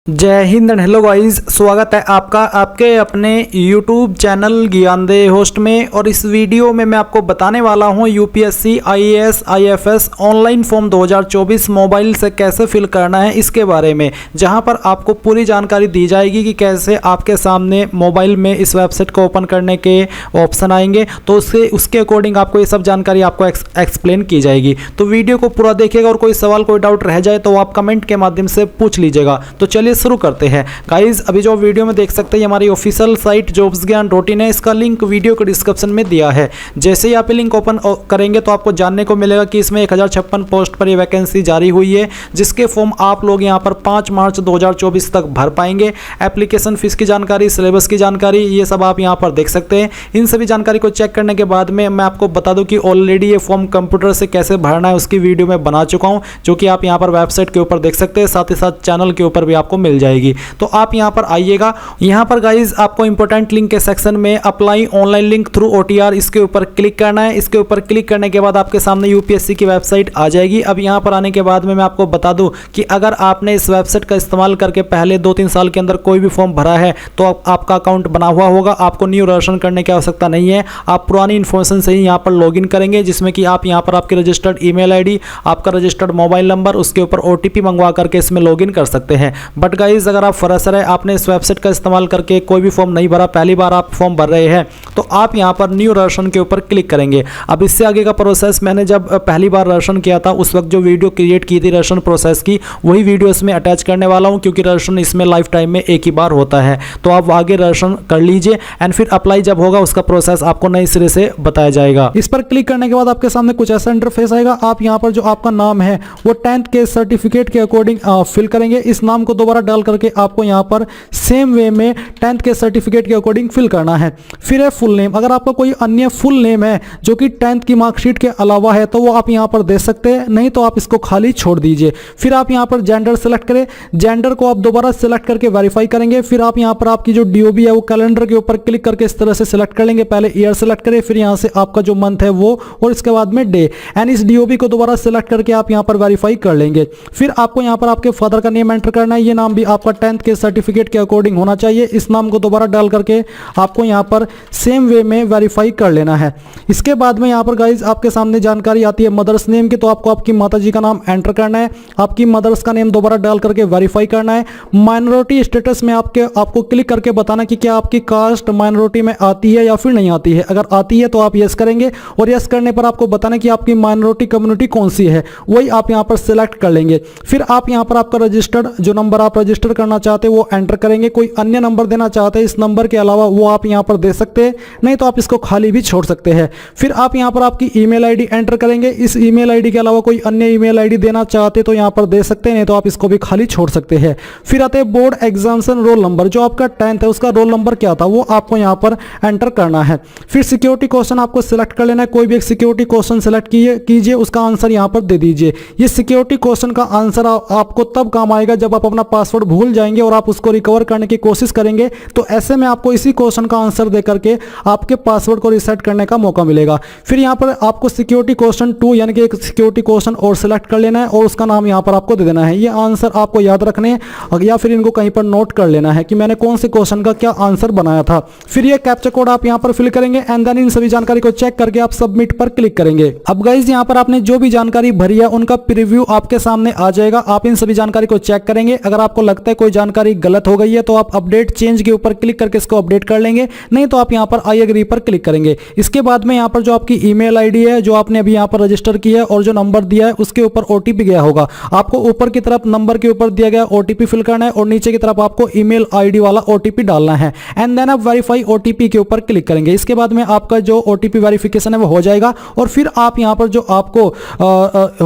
जय Hind and hello guys, स्वागत है आपका आपके अपने YouTube चैनल ज्ञानदेह होस्ट में। और इस वीडियो में मैं आपको बताने वाला हूं UPSC IAS IFS online form 2024 mobile से कैसे फिल करना है इसके बारे में, जहां पर आपको पूरी जानकारी दी जाएगी कि कैसे आपके सामने मोबाइल में इस वेबसाइट को ओपन करने के ऑप्शन आएंगे। तो उसके अकॉर्डिंग आपको ये सब जानकारी आपको एक्सप्लेन की जाएगी। तो वीडियो को पूरा देखिएगा और कोई सवाल कोई डाउट रह जाए तो आप कमेंट के माध्यम से पूछ लीजिएगा। तो चलिए शुरू करते हैं गाइस। अभी जो वीडियो में देख सकते हैं हमारी ऑफिशियल साइट jobsgyan.in है, इसका लिंक वीडियो के डिस्क्रिप्शन में दिया है। जैसे ही आप लिंक ओपन करेंगे तो आपको जानने को मिलेगा कि इसमें 1056 पोस्ट पर ये वैकेंसी जारी हुई है, जिसके फॉर्म आप लोग यहां पर 5 मार्च 2024 तक भर पाएंगे। एप्लीकेशन फीस की जानकारी, सिलेबस की जानकारी, ये सब आप यहां पर देख सकते हैं। इन सभी जानकारी को चेक करने के बाद में मैं आपको बता दूं कि ऑलरेडी ये फॉर्म कंप्यूटर से कैसे भरना है उसकी वीडियो में बना चुका हूं, जो कि आप यहां पर वेबसाइट के ऊपर देख सकते हैं, साथ ही साथ चैनल के ऊपर भी आपको मिल जाएगी। तो आप यहां पर आइएगा। यहां पर गाइज आपको इंपॉर्टेंट लिंक के सेक्शन में apply online link through OTR, इसके ऊपर क्लिक करना है। इसके ऊपर क्लिक करने के बाद आपके सामने यूपीएससी की वेबसाइट आ जाएगी। अब यहां पर आने के बाद में मैं आपको बता दूं कि अगर आपने इस वेबसाइट का इस्तेमाल करके पहले 2-3 साल के अंदर कोई भी फॉर्म भरा है तो आपका अकाउंट बना हुआ होगा, आपको न्यू रजिस्ट्रेशन करने की आवश्यकता नहीं है। आप पुरानी इन्फॉर्मेशन से ही यहां पर लॉगिन करेंगे, जिसमें कि आप यहां पर आपकी रजिस्टर्ड ईमेल आईडी, आपका रजिस्टर्ड मोबाइल नंबर, उसके ऊपर ओटीपी मंगवा करके इसमें लॉगिन कर सकते हैं। बट गाइज अगर आप फ्रेशर है, आपने इस वेबसाइट का इस्तेमाल करके कोई भी फॉर्म नहीं भरा, पहली बार आप फॉर्म भर रहे हैं, तो आप यहां पर न्यू रजिस्ट्रेशन के ऊपर क्लिक करेंगे। अब इससे आगे का प्रोसेस मैंने जब पहली बार रजिस्ट्रेशन किया था उस वक्त जो वीडियो क्रिएट की थी रजिस्ट्रेशन प्रोसेस की, वही वीडियो इसमें अटैच करने वाला हूं, क्योंकि रजिस्ट्रेशन इसमें लाइफ टाइम में एक ही बार होता है। तो आप आगे रजिस्ट्रेशन कर लीजिए एंड फिर अप्लाई जब होगा उसका प्रोसेस आपको नए सिरे से बताया जाएगा। इस पर क्लिक करने के बाद आपके सामने कुछ ऐसा इंटरफेस आएगा। आप यहां पर जो आपका नाम है वो 10th के सर्टिफिकेट के अकॉर्डिंग फिल करेंगे। इस नाम को दोबारा डाल करके आपको यहां पर सेम वे में 10th के सर्टिफिकेट के अकॉर्डिंग फिल करना है। फिर है फुल नेम। अगर आपका कोई अन्य फुल नेम है जो कि 10th की मार्कशीट के अलावा है तो वो आप यहां पर दे सकते हैं, नहीं तो आप इसको खाली छोड़ दीजिए। फिर आप यहां पर जेंडर सेलेक्ट करें। जेंडर को आप दोबारा सेलेक्ट करके वेरीफाई करेंगे। फिर आप यहां पर आपकी जो डीओबी है वो कैलेंडर के ऊपर क्लिक करके इस तरह से सिलेक्ट कर लेंगे। पहले ईयर सेलेक्ट करें, फिर यहां से आपका जो मंथ है वो, और इसके बाद में डे, एंड इस डीओबी को दोबारा सेलेक्ट करके आप यहां पर वेरीफाई कर लेंगे। फिर आपको यहां पर आपके फादर का नेम एंटर करना है। ये नाम भी आपका 10th के सर्टिफिकेट के अकॉर्डिंग होना चाहिए। इस नाम को दोबारा डाल करके आपको यहां पर सेम वे में वेरीफाई कर लेना है। इसके बाद में यहां पर गाइज आपके सामने जानकारी आती है मदर्स नेम की, तो आपको आपकी माताजी का नाम एंटर करना है। आपकी मदर्स का नेम दोबारा डाल करके वेरीफाई करना है। माइनॉरिटी स्टेटस में आपको क्लिक करके बताना कि क्या आपकी कास्ट माइनॉरिटी में आती है या फिर नहीं आती है। अगर आती है तो आप यस करेंगे, और यस करने पर आपको बताना कि आपकी माइनॉरिटी कम्युनिटी कौन सी है, वही आप यहां पर सिलेक्ट कर लेंगे। फिर आप यहां पर आपका रजिस्टर्ड जो नंबर आप रजिस्टर करना चाहते हैं वो एंटर करेंगे। कोई अन्य नंबर देना चाहते हैं इस नंबर के अलावा वो आप यहां पर दे सकते हैं, नहीं तो आप इसको खाली भी छोड़ सकते हैं। फिर आप यहां पर आपकी ईमेल आईडी एंटर करेंगे। इस ईमेल आईडी के अलावा कोई अन्य ईमेल आईडी देना चाहते तो यहां पर दे सकते हैं, नहीं तो आप इसको भी खाली छोड़ सकते हैं। फिर आते हैं बोर्ड एग्जामिनेशन रोल नंबर। जो आपका 10th है उसका रोल नंबर क्या था वो आपको यहां पर एंटर करना है। फिर सिक्योरिटी क्वेश्चन आपको सिलेक्ट कर लेना है। कोई भी एक सिक्योरिटी क्वेश्चन सिलेक्ट कीजिए, उसका आंसर यहां पर दे दीजिए। ये सिक्योरिटी क्वेश्चन का आंसर आपको तब काम आएगा जब आप अपना पासवर्ड भूल जाएंगे और आप उसको रिकवर करने की कोशिश करेंगे, तो ऐसे में आपको इसी क्वेश्चन का आंसर दे करके आपके पासवर्ड को रीसेट करने का मौका मिलेगा। फिर यहां पर आपको सिक्योरिटी क्वेश्चन 2 यानी कि एक सिक्योरिटी क्वेश्चन और सिलेक्ट कर लेना है और उसका नाम यहां पर आपको दे देना है। ये आंसर आपको याद रखने हैं या फिर इनको कहीं पर नोट कर लेना है कि मैंने कौन से क्वेश्चन का क्या आंसर बनाया था। फिर ये कैप्चा कोड आप यहां पर फिल करेंगे एंड देन इन सभी जानकारी को चेक करके आप सबमिट पर क्लिक करेंगे। अब गाइस यहां पर आपने जो भी जानकारी भरी है उनका प्रीव्यू आपके सामने आ जाएगा। आप इन सभी जानकारी को चेक करेंगे। अगर आपको लगता है कोई जानकारी गलत हो गई है तो आप अपडेट चेंज के ऊपर क्लिक करके इसको अपडेट कर लेंगे, नहीं तो आप यहां पर आई एग्री पर क्लिक करेंगे। इसके बाद में यहां पर जो आपकी ईमेल आईडी है जो आपने अभी यहां पर रजिस्टर की है और जो नंबर दिया है उसके ऊपर ओटीपी गया होगा। आपको ऊपर की तरफ नंबर के ऊपर दिया गया ओटीपी फिल करना है और नीचे की तरफ आपको ईमेल आईडी वाला ओटीपी डालना है एंड देन आप वेरीफाई ओटीपी के ऊपर क्लिक करेंगे। इसके बाद में आपका जो ओटीपी वेरिफिकेशन है वो हो जाएगा और फिर आप यहां पर जो आपको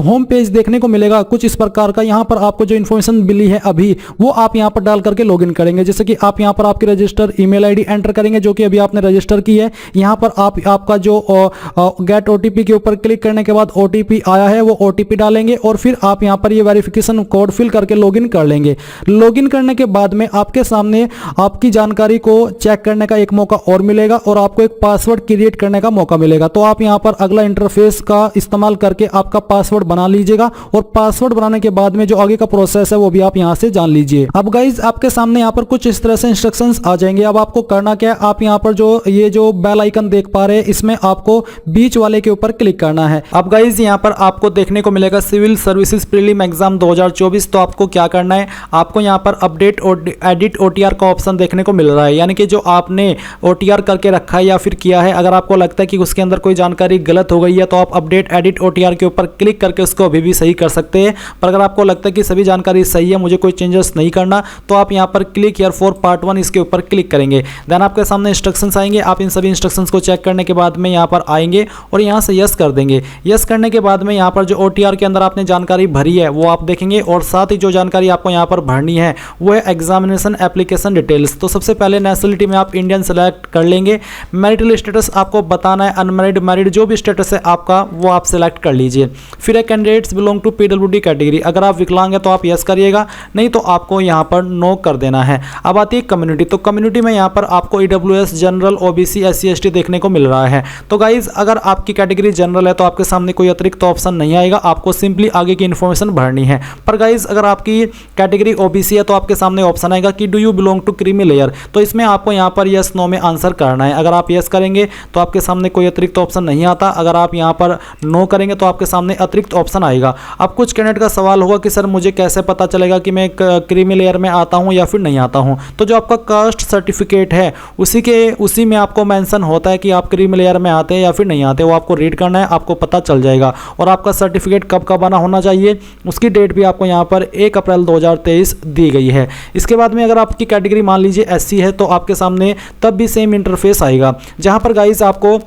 होम पेज देखने को मिलेगा कुछ इस प्रकार का। यहां पर आपको जो इन्फॉर्मेशन मिली है अभी वो आप यहां पर डाल करके लॉगिन करेंगे। जैसे कि आप यहां पर आपकी रजिस्टर ईमेल आईडी एंटर करेंगे जो कि अभी आपने रजिस्टर की है। यहां पर आपका जो गेट ओटीपी के ऊपर क्लिक करने के बाद ओटीपी आया है वो ओटीपी डालेंगे और फिर आप यहां पर ये वेरिफिकेशन कोड फिल करके लॉगिन कर लेंगे। लॉगिन करने के बाद में आपके सामने आपकी जानकारी को चेक करने का एक मौका और मिलेगा और आपको एक पासवर्ड क्रिएट करने का मौका मिलेगा। तो आप यहां पर अगला इंटरफेस का इस्तेमाल करके आपका पासवर्ड बना लीजिएगा और पासवर्ड बनाने के बाद में जो आगे का प्रोसेस है वो भी आप यहां से जान जान लीजिए। अब गाइज आपके सामने यहाँ पर कुछ इस तरह से इंस्ट्रक्शंस आ जाएंगे। अब आपको करना क्या है, आप यहाँ पर जो ये जो बेल आइकन देख पा रहे हैं इसमें आपको बीच वाले के ऊपर क्लिक करना है। अब गाइज यहाँ पर आपको देखने को मिलेगा सिविल सर्विसेज प्रीलिम एग्जाम 2024। तो आपको क्या करना है, आपको यहाँ पर अपडेट और एडिट OTR का ऑप्शन देखने को मिल रहा है, यानी कि जो आपने OTR करके रखा है या फिर किया है, अगर आपको लगता है कि उसके अंदर कोई जानकारी गलत हो गई है तो आप अपडेट एडिट OTR के ऊपर क्लिक करके उसको अभी भी सही कर सकते हैं। पर अगर आपको लगता है कि सभी जानकारी सही है, मुझे कोई चेंजेस नहीं करना, तो आप यहाँ पर क्लिक हियर फॉर पार्ट 1 इसके ऊपर क्लिक करेंगे। देन आपके सामने इंस्ट्रक्शंस आएंगे। आप इन सभी इंस्ट्रक्शंस को चेक करने के बाद में यहाँ पर आएंगे और यहाँ से यस कर देंगे। यस करने के बाद में यहाँ पर जो OTR के अंदर आपने जानकारी भरी है वो आप देखेंगे, और साथ ही जो जानकारी आपको यहाँ पर भरनी है वो है एग्जामिनेशन एप्लीकेशन डिटेल्स। तो सबसे पहले नेशनलिटी में आप इंडियन सेलेक्ट कर लेंगे। मैरिटल स्टेटस आपको बताना है, अनमैरिड मैरिड जो भी स्टेटस है आपका वो आप सेलेक्ट कर लीजिए। फिर है candidates belong to PWD category, अगर आप विकलांग है तो आप यस करिएगा, नहीं तो आपको यहाँ पर नो कर देना है। अब आती है कम्युनिटी। तो कम्युनिटी में यहाँ पर आपको EWS general OBC SC ST देखने को मिल रहा है। तो गाइज अगर आपकी कैटेगरी जनरल है तो आपके सामने कोई अतिरिक्त ऑप्शन नहीं आएगा, आपको सिंपली आगे की इन्फॉर्मेशन भरनी है। पर गाइज अगर आपकी कैटेगरी OBC है तो आपके सामने ऑप्शन आएगा कि do you belong to creamy layer. तो इसमें आपको यहाँ पर यस नो में आंसर करना है। अगर आप यस करेंगे तो आपके सामने कोई अतिरिक्त ऑप्शन नहीं आता, अगर आप यहाँ पर नो करेंगे तो आपके सामने अतिरिक्त ऑप्शन आएगा। अब कुछ कैंडिडेट का सवाल होगा कि सर मुझे कैसे पता चलेगा कि मैं क्रीमी लेयर में आता हूँ या फिर नहीं आता हूँ। तो जो आपका कास्ट सर्टिफिकेट है उसी में आपको मेंशन होता है कि आप क्रीमी लेयर में आते हैं या फिर नहीं आते, वो आपको रीड करना है, आपको पता चल जाएगा। और आपका सर्टिफिकेट कब का बना होना चाहिए उसकी डेट भी आपको यहाँ पर 1 अप्रैल 2023 दी गई है। इसके बाद में अगर आपकी कैटेगरी मान लीजिए SC है तो आपके सामने तब भी सेम इंटरफेस आएगा, जहाँ पर गाइज आपको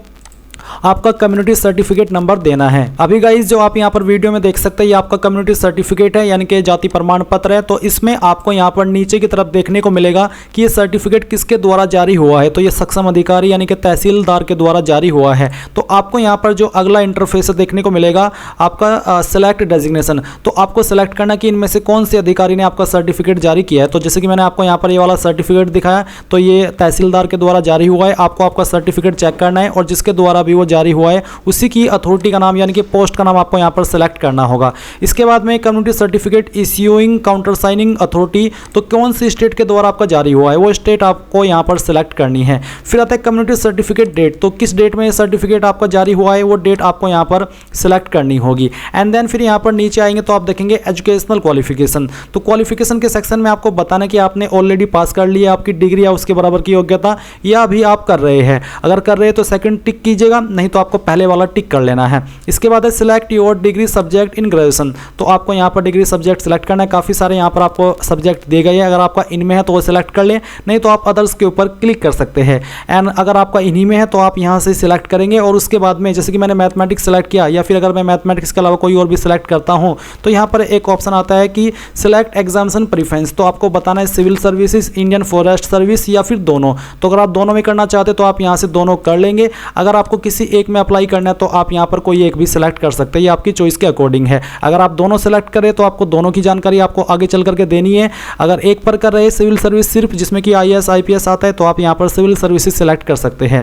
आपका कम्युनिटी सर्टिफिकेट नंबर देना है। अभी गाइज जो आप यहाँ पर वीडियो में देख सकते हैं ये आपका कम्युनिटी सर्टिफिकेट है, यानी कि जाति प्रमाण पत्र है। तो इसमें आपको यहाँ पर नीचे की तरफ देखने को मिलेगा कि ये सर्टिफिकेट किसके द्वारा जारी हुआ है। तो ये सक्षम अधिकारी यानी कि तहसीलदार के द्वारा जारी हुआ है। तो आपको यहाँ पर जो अगला इंटरफेस देखने को मिलेगा आपका सेलेक्ट डेजिग्नेशन। तो आपको सेलेक्ट करना कि इनमें से कौन से अधिकारी ने आपका सर्टिफिकेट जारी किया है। तो जैसे कि मैंने आपको यहाँ पर ये वाला सर्टिफिकेट दिखाया तो ये तहसीलदार के द्वारा जारी हुआ है। आपको आपका सर्टिफिकेट चेक करना है और जिसके द्वारा भी वो जारी हुआ है उसी की अथॉरिटी का नाम यानी कि पोस्ट का नाम आपको यहां पर सेलेक्ट करना होगा। इसके बाद में community certificate issuing counter signing authority, तो कौन सी स्टेट के द्वारा आपका जारी हुआ है वो स्टेट आपको यहां पर सेलेक्ट करनी है। फिर आता है कम्युनिटी सर्टिफिकेट डेट, तो किस डेट में सर्टिफिकेट आपका जारी हुआ है वो डेट आपको यहां पर सेलेक्ट करनी होगी। एंड देन फिर यहां पर नीचे आएंगे तो आप देखेंगे एजुकेशनल क्वालिफिकेशन। तो क्वालिफिकेशन के सेक्शन में आपको बताना कि आपने ऑलरेडी पास कर लिया, आपकी डिग्री या उसके बराबर की योग्यता, या अभी आप कर रहे हैं। अगर कर रहे हैं तो सेकंड टिक कीजिएगा, नहीं तो आपको पहले वाला टिक कर लेना है। इसके बाद है select your degree subject in graduation. तो आपको यहाँ पर डिग्री सब्जेक्ट सिलेक्ट करना है। काफ़ी सारे यहाँ पर आपको सब्जेक्ट दिए गए हैं, अगर आपका इनमें है तो वो सिलेक्ट कर लें, नहीं तो आप अदर्स के ऊपर क्लिक कर सकते हैं। एंड अगर आपका इन्हीं में है तो आप यहाँ से सिलेक्ट करेंगे और उसके बाद में जैसे कि मैंने मैथमेटिक्स सेलेक्ट किया या फिर अगर मैं मैथमेटिक्स के अलावा कोई और भी सिलेक्ट करता हूँ तो यहाँ पर एक ऑप्शन आता है कि सिलेक्ट एग्जामिनेशन प्रेफरेंस। तो आपको बताना है civil services, Indian forest service या फिर दोनों। तो अगर आप दोनों में करना चाहते तो आप यहाँ से दोनों कर लेंगे। अगर आपको किसी एक में अप्लाई करना है तो आप यहाँ पर कोई एक भी सिलेक्ट कर सकते हैं, ये आपकी चॉइस के अकॉर्डिंग है। अगर आप दोनों सेलेक्ट करें तो आपको दोनों की जानकारी आपको आगे चल करके देनी है। अगर एक पर कर रहे सिविल सर्विस सिर्फ जिसमें कि IAS IPS आता है तो आप यहाँ पर सिविल सर्विसेज सेलेक्ट कर सकते हैं।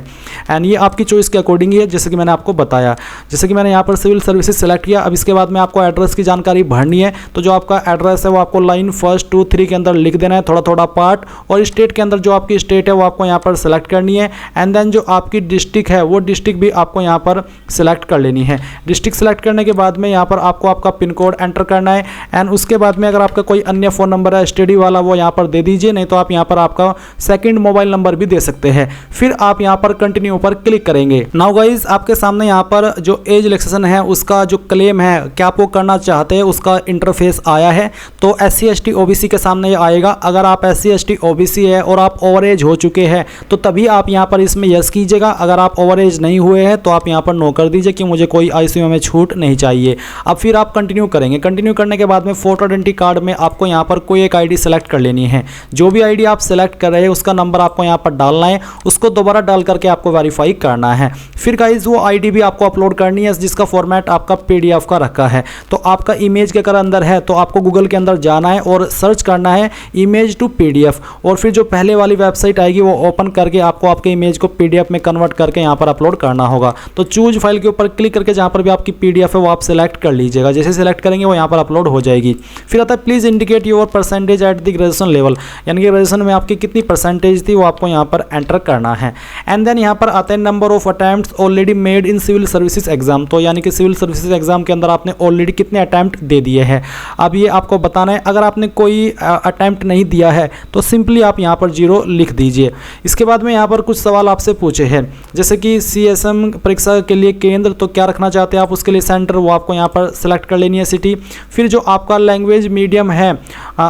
एंड ये आपकी चॉइस के अकॉर्डिंग ही है, जैसे कि मैंने आपको बताया। जैसे कि मैंने यहाँ पर सिविल सर्विसेज सेलेक्ट किया। अब इसके बाद में आपको एड्रेस की जानकारी भरनी है। तो जो आपका एड्रेस है वो आपको लाइन 1, 2, 3 के अंदर लिख देना है, थोड़ा थोड़ा पार्ट। और स्टेट के अंदर जो आपकी स्टेट है वो आपको यहाँ पर सेलेक्ट करनी है। एंड देन जो आपकी डिस्ट्रिक्ट है वो डिस्ट्रिक्ट भी आपको यहाँ पर सेलेक्ट कर लेनी है। डिस्ट्रिक्ट सेलेक्ट करने के बाद में यहाँ पर आपको आपका पिन कोड एंटर करना है। एंड उसके बाद में अगर आपका कोई अन्य फ़ोन नंबर है स्टडी वाला वो यहाँ पर दे दीजिए, नहीं तो आप यहाँ पर आपका सेकंड मोबाइल नंबर भी दे सकते हैं। फिर आप यहाँ पर कंटिन्यू पर क्लिक करेंगे। नाउ गाइज आपके सामने यहाँ पर जो एज रिलैक्सेशन है उसका जो क्लेम है क्या आप वो करना चाहते हैं उसका इंटरफेस आया है। तो SC ST OBC के सामने ये आएगा। अगर आप SC ST OBC है और आप ओवर एज हो चुके हैं तो तभी आप यहाँ पर इसमें यस कीजिएगा। अगर आप ओवर एज नहीं हुए हैं तो आप यहाँ पर नो कर दीजिए कि मुझे कोई ICU में छूट नहीं चाहिए। अब फिर आप कंटिन्यू करेंगे। कंटिन्यू करने के बाद में फोटो आइडेंटिटी कार्ड में आपको यहाँ पर कोई एक ID सेलेक्ट कर लेनी है। जो भी ID आप सेलेक्ट कर रहे हैं उसका नंबर आपको यहाँ पर डालना है, उसको दोबारा डाल करके आपको वेरीफाई करना है। फिर गाइज वो ID भी आपको अपलोड करनी है जिसका फॉर्मेट आपका PDF का रखा है। तो आपका इमेज के अगर अंदर है तो आपको गूगल के अंदर जाना है और सर्च करना है इमेज टू PDF, और फिर जो पहले वाली वेबसाइट आएगी वो ओपन करके आपको आपके इमेज को PDF में कन्वर्ट करके यहाँ पर अपलोड करना करना होगा। तो चूज फाइल के ऊपर क्लिक करके जहाँ पर भी आपकी PDF है वो आप सेलेक्ट कर लीजिएगा। जैसे सेलेक्ट करेंगे वो यहाँ पर अपलोड हो जाएगी। फिर आता है please indicate your percentage at the graduation level, यानी कि ग्रेजुएशन में आपकी कितनी परसेंटेज थी वो आपको यहाँ पर एंटर करना है। एंड देन यहाँ पर आता है number of attempts already made in civil services exam, तो यानी कि सिविल सर्विसेज एग्जाम के अंदर आपने ऑलरेडी कितने अटैम्प्ट दे दिए हैं, अब ये आपको बताना है। अगर आपने कोई अटैम्प्ट नहीं दिया है तो सिंपली आप यहाँ पर 0 लिख दीजिए। इसके बाद में यहाँ पर कुछ सवाल आपसे पूछे हैं, जैसे कि CSM परीक्षा के लिए केंद्र, तो क्या रखना चाहते हैं आप उसके लिए सेंटर, वो आपको यहाँ पर सेलेक्ट कर लेनी है सिटी। फिर जो आपका लैंग्वेज मीडियम है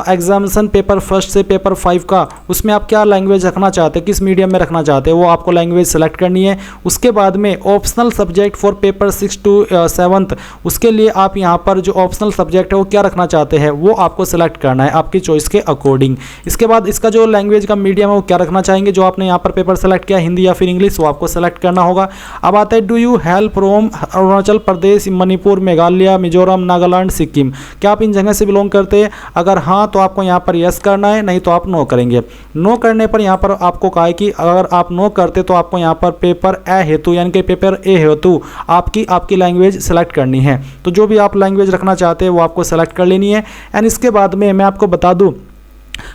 एग्जामिनेशन पेपर 1 से पेपर 5 का, उसमें आप क्या लैंग्वेज रखना चाहते हैं, किस मीडियम में रखना चाहते हैं, वो आपको लैंग्वेज सेलेक्ट करनी है। उसके बाद में optional subject for paper 6 to 7, उसके लिए आप यहाँ पर जो ऑप्शनल सब्जेक्ट है वो क्या रखना चाहते हैं वो आपको सेलेक्ट करना है आपकी चॉइस के अकॉर्डिंग। इसके बाद इसका जो लैंग्वेज का मीडियम है वो क्या रखना चाहेंगे, जो आपने यहाँ पर पेपर सेलेक्ट किया हिंदी या फिर इंग्लिश, वो आपको सेलेक्ट करना होगा। अब आता है do you help from Arunachal Pradesh, Manipur, Meghalaya, Mizoram, Nagaland, Sikkim, क्या आप इन जगह से बिलोंग करते हैं? अगर हाँ तो आपको यहाँ पर यस करना है, नहीं तो आप नो करेंगे। नो करने पर यहाँ पर आपको कहा है कि अगर आप नो करते तो आपको यहाँ पर पेपर ए हेतु यानी कि पेपर ए हेतु आपकी लैंग्वेज सेलेक्ट करनी है। तो जो भी आप लैंग्वेज रखना चाहते हैं वो आपको सेलेक्ट कर लेनी है। एंड इसके बाद में मैं आपको बता दूं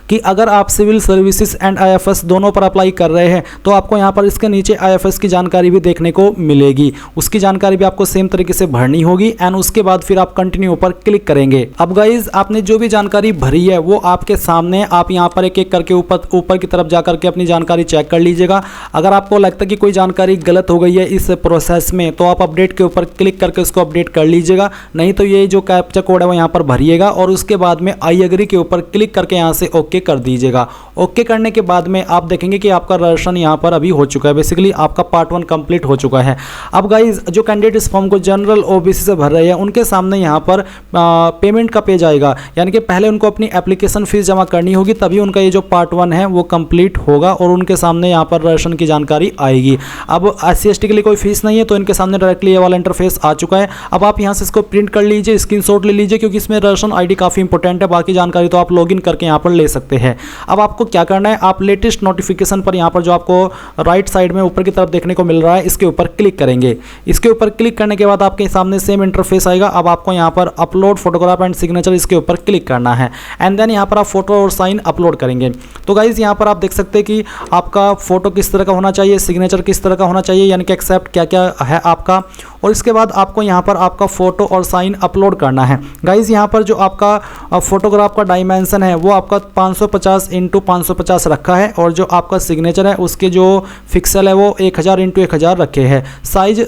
कि अगर आप सिविल सर्विसेज एंड IFS दोनों पर अप्लाई कर रहे हैं तो आपको यहाँ पर इसके नीचे IFS की जानकारी भी देखने को मिलेगी, उसकी जानकारी भी आपको सेम तरीके से भरनी होगी। एंड उसके बाद फिर आप कंटिन्यू पर क्लिक करेंगे। अब गाइज आपने जो भी जानकारी भरी है वो आपके सामने, आप यहाँ पर एक एक करके ऊपर की तरफ जा करके अपनी जानकारी चेक कर लीजिएगा। अगर आपको लगता है कि कोई जानकारी गलत हो गई है इस प्रोसेस में तो आप अपडेट के ऊपर क्लिक करके उसको अपडेट कर लीजिएगा, नहीं तो ये जो कैप्चा कोड है वो यहाँ पर भरिएगा और उसके बाद में आई एग्री के ऊपर क्लिक करके यहाँ से ओके कर दीजिएगा। ओके करने के बाद में आप देखेंगे कि आपका रजिस्ट्रेशन यहाँ पर अभी हो चुका है, बेसिकली आपका पार्ट 1 कंप्लीट हो चुका है। अब गाइज जो कैंडिडेट इस फॉर्म को जनरल OBC से भर रहे हैं उनके सामने यहाँ पर पेमेंट का पेज आएगा, यानी कि पहले उनको अपनी एप्लीकेशन फीस जमा करनी होगी तभी उनका ये जो पार्ट 1 है वो कंप्लीट होगा और उनके सामने यहाँ पर रजिस्ट्रेशन की जानकारी आएगी। अब SC/ST के लिए कोई फीस नहीं है तो इनके सामने डायरेक्टली ये वाला इंटरफेस आ चुका है। अब आप यहाँ से इसको प्रिंट कर लीजिए, स्क्रीनशॉट ले लीजिए, क्योंकि इसमें रजिस्ट्रेशन ID काफ़ी इंपॉर्टेंट है, बाकी जानकारी तो आप लॉगिन करके यहाँ पर ले सकते हैं। अब आपको क्या करना है, आप लेटेस्ट नोटिफिकेशन पर यहाँ पर जो आपको राइट साइड में ऊपर की तरफ देखने को मिल रहा है इसके ऊपर क्लिक करेंगे। इसके ऊपर क्लिक करने के बाद आपके सामने सेम इंटरफेस आएगा। अब आपको यहाँ पर अपलोड फोटोग्राफ एंड सिग्नेचर इसके ऊपर क्लिक करना है एंड देन यहाँ पर आप फोटो और साइन अपलोड करेंगे। तो गाइज यहाँ पर आप देख सकते हैं कि आपका फोटो किस तरह का होना चाहिए, सिग्नेचर किस तरह का होना चाहिए, यानी कि एक्सेप्ट क्या क्या है आपका, और इसके बाद आपको यहाँ पर आपका फोटो और साइन अपलोड करना है। गाइज यहाँ पर जो आपका फोटोग्राफ का डायमेंशन है वो आपका 550 × 550 रखा है और जो आपका सिग्नेचर है उसके जो पिक्सल है वो 1000 × 1000 रखे हैं। साइज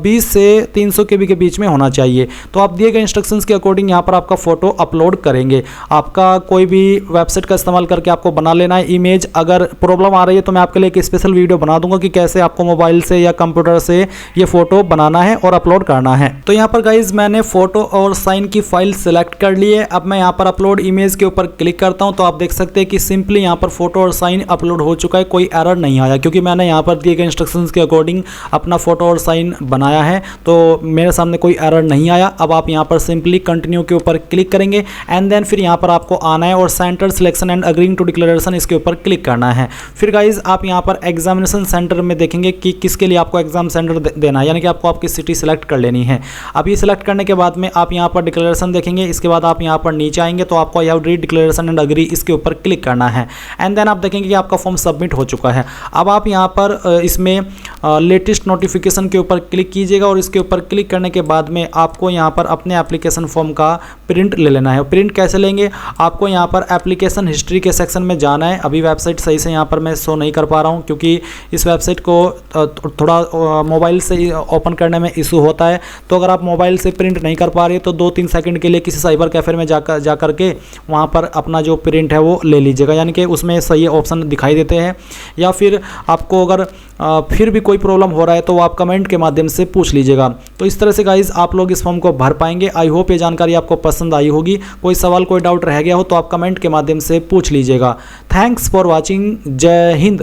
20 से 300 KB के बीच में होना चाहिए। तो आप दिए गए इंस्ट्रक्शंस के अकॉर्डिंग यहाँ पर आपका फोटो अपलोड करेंगे। आपका कोई भी वेबसाइट का इस्तेमाल करके आपको बना लेना है इमेज। अगर प्रॉब्लम आ रही है तो मैं आपके लिए एक स्पेशल वीडियो बना दूंगा कि कैसे आपको मोबाइल से या कंप्यूटर से ये फोटो बनाना है और अपलोड करना है। तो यहाँ पर गाइज मैंने फोटो और साइन की फाइल सेलेक्ट कर ली है। अब मैं यहाँ पर अपलोड इमेज के ऊपर क्लिक करता हूँ तो आप देख सकते हैं कि सिंपली यहाँ पर फोटो और साइन अपलोड हो चुका है, कोई एरर नहीं आया क्योंकि मैंने यहाँ पर दिए गए इंस्ट्रक्शंस के अकॉर्डिंग अपना फोटो और साइन बनाया है तो मेरे सामने कोई एरर नहीं आया। अब आप यहाँ पर सिंपली कंटिन्यू के ऊपर क्लिक करेंगे एंड देन फिर यहाँ पर आपको आना है और centre selection and agreeing to declaration इसके ऊपर क्लिक करना है। फिर गाइज आप यहाँ पर एग्जामिनेशन सेंटर में देखेंगे कि किसके लिए आपको एग्जाम सेंटर देना है, यानी कि आपको आपकी सिटी सेलेक्ट कर लेनी है। अब ये सिलेक्ट करने के बाद में आप यहाँ पर डिक्लेरेशन देखेंगे। इसके बाद आप यहाँ पर नीचे आएंगे तो आपको यह रीड डिक्लेरेशन एंड अग्री इसके ऊपर क्लिक करना है एंड देन आप देखेंगे कि आपका फॉर्म सबमिट हो चुका है। अब आप यहाँ पर इसमें लेटेस्ट नोटिफिकेशन के ऊपर क्लिक कीजिएगा और इसके ऊपर क्लिक करने के बाद में आपको यहाँ पर अपने एप्लीकेशन फॉर्म का प्रिंट ले लेना है। प्रिंट कैसे लेंगे, आपको यहाँ पर एप्लीकेशन हिस्ट्री के सेक्शन में जाना है। अभी वेबसाइट सही से यहाँ पर मैं शो नहीं कर पा रहा हूँ क्योंकि इस वेबसाइट को थोड़ा मोबाइल से ओपन करने में इशू होता है। तो अगर आप मोबाइल से प्रिंट नहीं कर पा रहे तो 2-3 सेकंड के लिए किसी साइबर कैफे में जा करके वहाँ पर अपना जो प्रिंट है वो ले लीजिएगा, यानी कि उसमें सही ऑप्शन दिखाई देते हैं। या फिर आपको अगर फिर भी कोई प्रॉब्लम हो रहा है तो वो आप कमेंट के माध्यम से पूछ लीजिएगा। तो इस तरह से गाइज आप लोग इस फॉर्म को भर पाएंगे। आई होप ये जानकारी आपको पसंद आई होगी। कोई सवाल कोई डाउट रह गया हो तो आप कमेंट के माध्यम से पूछ लीजिएगा। Thanks for watching. जय हिंद।